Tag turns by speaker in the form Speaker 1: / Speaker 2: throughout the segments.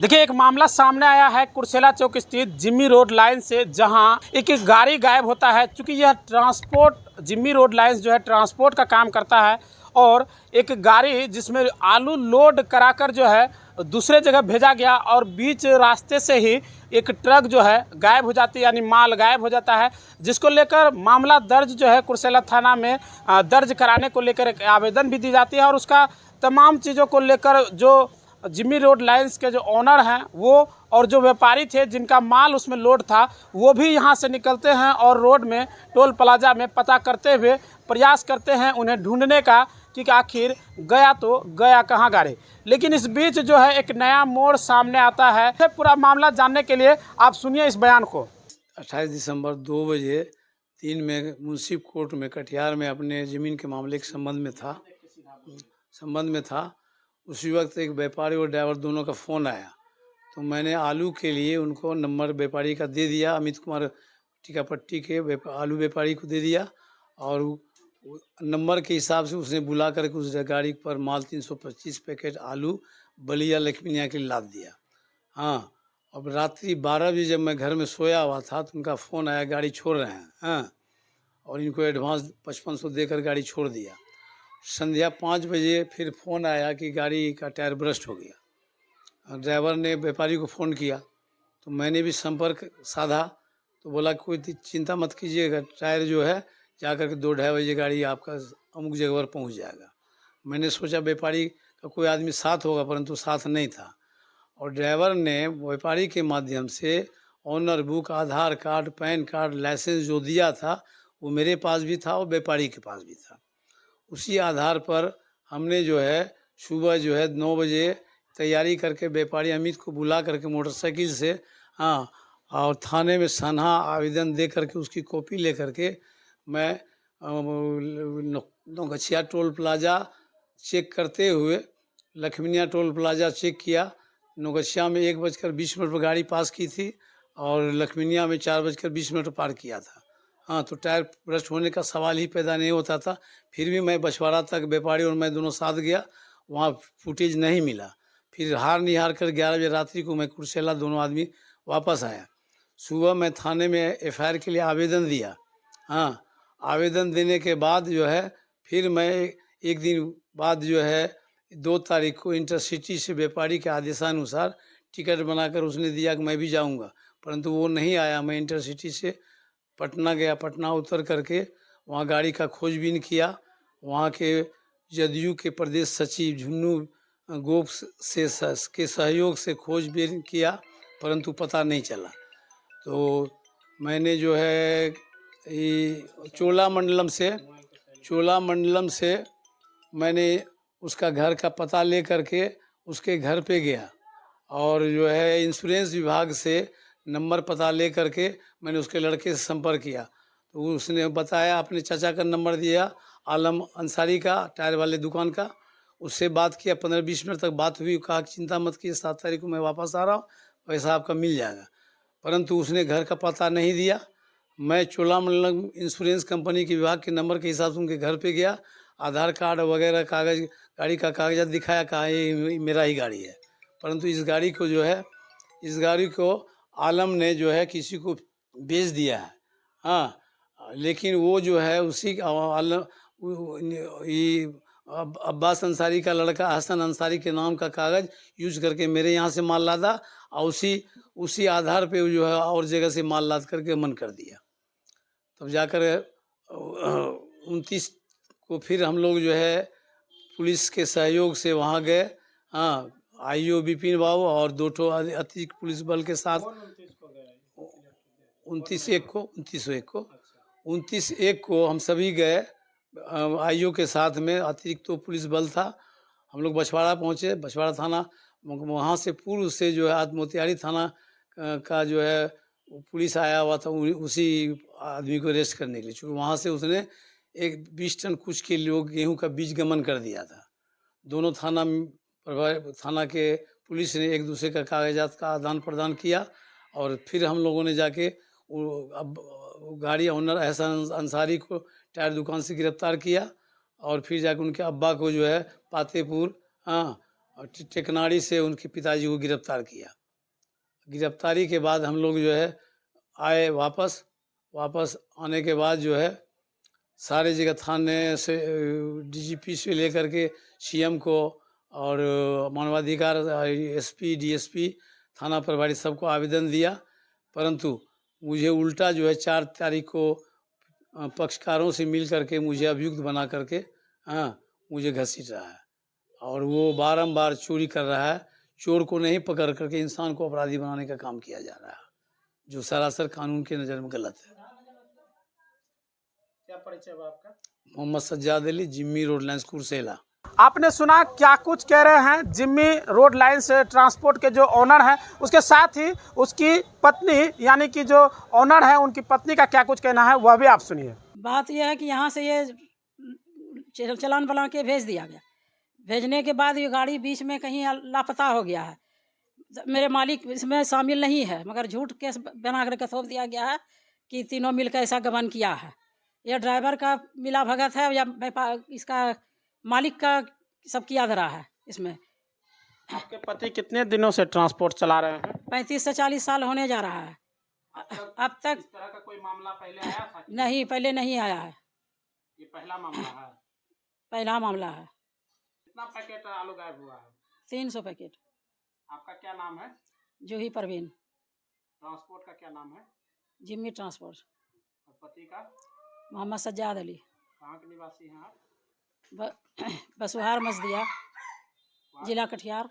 Speaker 1: देखिए, एक मामला सामने आया है कुर्सेला चौक स्थित जिम्मी रोड लाइन से, जहां एक गाड़ी गायब होता है। क्योंकि यह ट्रांसपोर्ट जिम्मी रोड लाइन जो है ट्रांसपोर्ट का काम करता है, और एक गाड़ी जिसमें आलू लोड कराकर जो है दूसरे जगह भेजा गया, और बीच रास्ते से ही एक ट्रक जो है गायब हो जाती है, यानी माल गायब हो जाता है। जिसको लेकर मामला दर्ज जो है कुर्सेला थाना में दर्ज कराने को लेकर एक आवेदन भी दी जाती है। और उसका तमाम चीज़ों को लेकर जो जिम्मी रोड लाइन्स के जो ऑनर हैं वो, और जो व्यापारी थे जिनका माल उसमें लोड था, वो भी यहाँ से निकलते हैं और रोड में टोल प्लाजा में पता करते हुए प्रयास करते हैं उन्हें ढूंढने का कि आखिर गया तो गया कहाँ गाड़ी। लेकिन इस बीच जो है एक नया मोड़ सामने आता है। पूरा मामला जानने के लिए आप सुनिए इस बयान को।
Speaker 2: 28 दिसंबर 2 बजे 3 में मुंसिफ कोर्ट में कटिहार में अपने ज़मीन के मामले के संबंध में था। उसी वक्त एक व्यापारी और ड्राइवर दोनों का फ़ोन आया, तो मैंने आलू के लिए उनको नंबर व्यापारी का दे दिया, अमित कुमार टीकापट्टी के आलू व्यापारी को दे दिया। और नंबर के हिसाब से उसने बुला करके उस गाड़ी पर माल 325 पैकेट आलू बलिया लक्ष्मीनिया के लिए लाद दिया। हाँ, अब रात्रि 12 बजे जब मैं घर में सोया हुआ था तो उनका फ़ोन आया, गाड़ी छोड़ रहे हैं। हाँ, और इनको एडवांस 5500 देकर गाड़ी छोड़ दिया। संध्या 5 बजे फिर फ़ोन आया कि गाड़ी का टायर ब्रस्ट हो गया। ड्राइवर ने व्यापारी को फ़ोन किया, तो मैंने भी संपर्क साधा, तो बोला कोई चिंता मत कीजिएगा, टायर जो है जाकर के 2-2:30 बजे गाड़ी आपका अमुक जगह पर पहुँच जाएगा। मैंने सोचा व्यापारी का कोई आदमी साथ होगा, परंतु साथ नहीं था। और ड्राइवर ने व्यापारी के माध्यम से ऑनर बुक, आधार कार्ड, पैन कार्ड, लाइसेंस जो दिया था वो मेरे पास भी था और व्यापारी के पास भी था। उसी आधार पर हमने जो है सुबह जो है 9 बजे तैयारी करके व्यापारी अमित को बुला करके मोटरसाइकिल से, हाँ, और थाने में सनहा आवेदन दे करके उसकी कॉपी ले करके मैं नौगछिया टोल प्लाजा चेक करते हुए लक्ष्मीनिया टोल प्लाजा चेक किया। नौगछिया में 1:20 पर गाड़ी पास की थी और लक्ष्मीनिया में 4:20 पर पार किया था। हाँ, तो टायर ब्रस्ट होने का सवाल ही पैदा नहीं होता था। फिर भी मैं बछवाड़ा तक व्यापारी और मैं दोनों साथ गया, वहाँ फुटेज नहीं मिला। फिर हार निहार कर 11 बजे रात्रि को मैं कुर्सेला दोनों आदमी वापस आया। सुबह मैं थाने में FIR के लिए आवेदन दिया। हाँ, आवेदन देने के बाद जो है फिर मैं एक दिन बाद जो है 2 तारीख को इंटरसिटी से व्यापारी के आदेशानुसार टिकट बनाकर उसने दिया कि मैं भी जाऊंगा, परंतु वो नहीं आया। मैं इंटरसिटी से पटना गया, पटना उतर करके वहाँ गाड़ी का खोजबीन किया। वहाँ के जदयू के प्रदेश सचिव झुन्नू गोप से के सहयोग से खोजबीन किया, परंतु पता नहीं चला। तो मैंने जो है चोलामंडलम से मैंने उसका घर का पता ले करके उसके घर पे गया, और जो है इंश्योरेंस विभाग से नंबर पता ले करके मैंने उसके लड़के से संपर्क किया। तो उसने बताया, अपने चाचा का नंबर दिया, आलम अंसारी का, टायर वाले दुकान का। उससे बात किया, 15-20 मिनट तक बात हुई। कहा कि चिंता मत कीजिए, 7 तारीख को मैं वापस आ रहा हूँ, पैसा आपका मिल जाएगा। परंतु उसने घर का पता नहीं दिया। मैं चोलामंडलम इंश्योरेंस कंपनी के विभाग के नंबर के हिसाब से उनके घर पे गया, आधार कार्ड वगैरह कागज़, गाड़ी का कागजात दिखाया, कहा ये मेरा ही गाड़ी है। परंतु इस गाड़ी को आलम ने जो है किसी को बेच दिया है। हाँ, लेकिन वो जो है उसी आलम अब्बास अंसारी का लड़का हसन अंसारी के नाम का कागज़ यूज करके मेरे यहाँ से माल लादा, और उसी आधार पे जो है और जगह से माल लाद करके मन कर दिया। तब जाकर 29 को फिर हम लोग जो है पुलिस के सहयोग से वहाँ गए। हाँ, IO विपिन बाबू और 2 अतिरिक्त पुलिस बल के साथ 29/1 को हम सभी गए IO के साथ में। अतिरिक्त तो पुलिस बल था। हम लोग बछवाड़ा पहुँचे, बछवाड़ा थाना, वहाँ से पूर्व से जो है मोतिहारी थाना का जो है पुलिस आया हुआ था उसी आदमी को अरेस्ट करने के लिए, क्योंकि वहाँ से उसने 20 टन कुछ के लोग गेहूँ का बीज गमन कर दिया था। दोनों थाना के पुलिस ने एक दूसरे का कागजात का आदान प्रदान किया, और फिर हम लोगों ने जाके गाड़ी ऑनर एहसन अंसारी को टायर दुकान से गिरफ्तार किया, और फिर जाकर उनके अब्बा को जो है पातेपुर, हाँ, और टेकनाड़ी से उनके पिताजी को गिरफ्तार किया। गिरफ्तारी के बाद हम लोग जो है आए वापस आने के बाद जो है सारे जगह थाने से डीजीपी से लेकर के सीएम को और मानवाधिकार एसपी डीएसपी थाना प्रभारी सबको आवेदन दिया, परंतु मुझे उल्टा जो है 4 तारीख को पक्षकारों से मिल करके मुझे अभियुक्त बना करके मुझे घसीट रहा है और वो बारंबार चोरी कर रहा है। चोर को नहीं पकड़ करके इंसान को अपराधी बनाने का काम किया जा रहा है, जो सरासर कानून के नज़र में गलत है।
Speaker 1: क्या परिचय हुआ आपका?
Speaker 2: Mohammad Sajjad Ali, Jimmy Road Lines Kursela.
Speaker 1: आपने सुना क्या कुछ कह रहे हैं जिम्मी रोड लाइन से ट्रांसपोर्ट के जो ओनर हैं, उसके साथ ही उसकी पत्नी यानी कि जो ओनर है उनकी पत्नी का क्या कुछ कहना है वह भी आप सुनिए।
Speaker 3: बात यह है कि यहाँ से ये चालान बना के भेज दिया गया। भेजने के बाद ये गाड़ी बीच में कहीं लापता हो गया है। मेरे मालिक इसमें शामिल नहीं है, मगर झूठ केस बना करके थोप दिया गया है कि तीनों मिलकर ऐसा गबन किया है। यह ड्राइवर का मिला भगत है या इसका मालिक का सब किया धरा है इसमें।
Speaker 1: आपके पति कितने दिनों से ट्रांसपोर्ट चला रहे हैं?
Speaker 3: 35 से 40 साल होने जा रहा है। अब तक
Speaker 1: इस तरह का कोई मामला पहले आया था?
Speaker 3: नहीं, पहले नहीं आया है।
Speaker 1: ये पहला मामला है?
Speaker 3: पहला मामला है।
Speaker 1: कितना पैकेट आलू गायब हुआ है?
Speaker 3: 300 पैकेट।
Speaker 1: आपका क्या नाम है?
Speaker 3: जूही परवीन।
Speaker 1: ट्रांसपोर्ट का क्या नाम है?
Speaker 3: जिम्मी ट्रांसपोर्ट।
Speaker 1: और पति का?
Speaker 3: मोहम्मद सज्जाद अली।
Speaker 1: कहाँ के निवासी हैं आप?
Speaker 3: बसुहार मस्दिया, जिला कटिहार।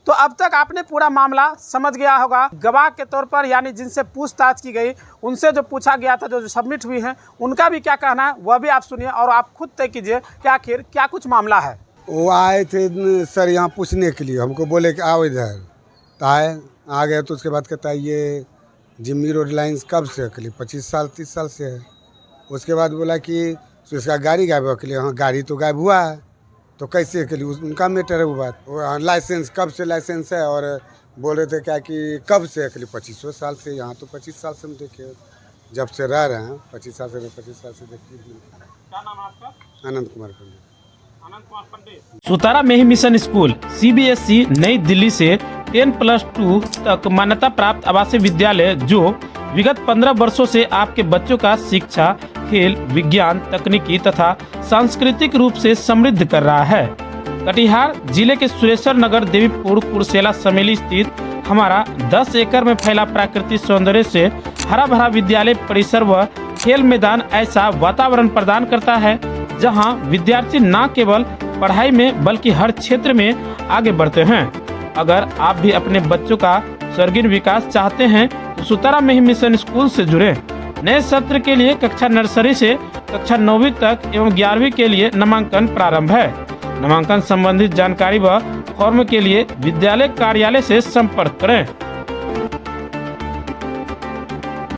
Speaker 1: तो अब तक आपने पूरा मामला समझ गया होगा। गवाह के तौर पर यानी जिनसे पूछताछ की गई, उनसे जो पूछा गया था, जो सबमिट हुई हैं, उनका भी क्या कहना है वह भी आप सुनिए और आप खुद तय कीजिए कि आखिर क्या कुछ मामला है।
Speaker 4: वो आए थे सर यहाँ पूछने के लिए, हमको बोले कि आओ इधर, तो आ गए। तो उसके बाद कहता है ये जिम्मी रोड लाइन्स कब से अकेले 25 साल 30 साल से है। उसके बाद बोला कि इसका गाड़ी गायब हुआ। अकेले हाँ, गाड़ी तो गायब हुआ है, तो कैसे अकेले उनका मैटर है वो बात। लाइसेंस कब से लाइसेंस है, और बोल रहे थे क्या कि कब से अकेले 25 साल से। यहाँ तो 25 साल से हम देखे, जब से रह रहे हैं 25 साल से 25 साल से देखिए।
Speaker 1: क्या नाम है आपका?
Speaker 4: आनंद कुमार पंडित।
Speaker 1: आनंद कुमार पंडित।
Speaker 5: सुतारा में ही मिशन स्कूल CBSE नई दिल्ली से 10+2 तक मान्यता प्राप्त आवासीय विद्यालय जो विगत 15 वर्षों से आपके बच्चों का शिक्षा, खेल, विज्ञान, तकनीकी तथा सांस्कृतिक रूप से समृद्ध कर रहा है। कटिहार जिले के सुरेश्वर नगर देवीपुर कुर्सेला समेली स्थित हमारा 10 एकड़ में फैला प्राकृतिक सौंदर्य से हरा भरा विद्यालय परिसर व खेल मैदान ऐसा वातावरण प्रदान करता है जहां विद्यार्थी न केवल पढ़ाई में बल्कि हर क्षेत्र में आगे बढ़ते हैं। अगर आप भी अपने बच्चों का सर्वांगीण विकास चाहते हैं तो सुतारा में ही मिशन स्कूल से जुड़े। नए सत्र के लिए कक्षा नर्सरी से कक्षा 9वीं तक एवं 11वीं के लिए नामांकन प्रारंभ है। नामांकन संबंधित जानकारी व फॉर्म के लिए विद्यालय कार्यालय से संपर्क करें।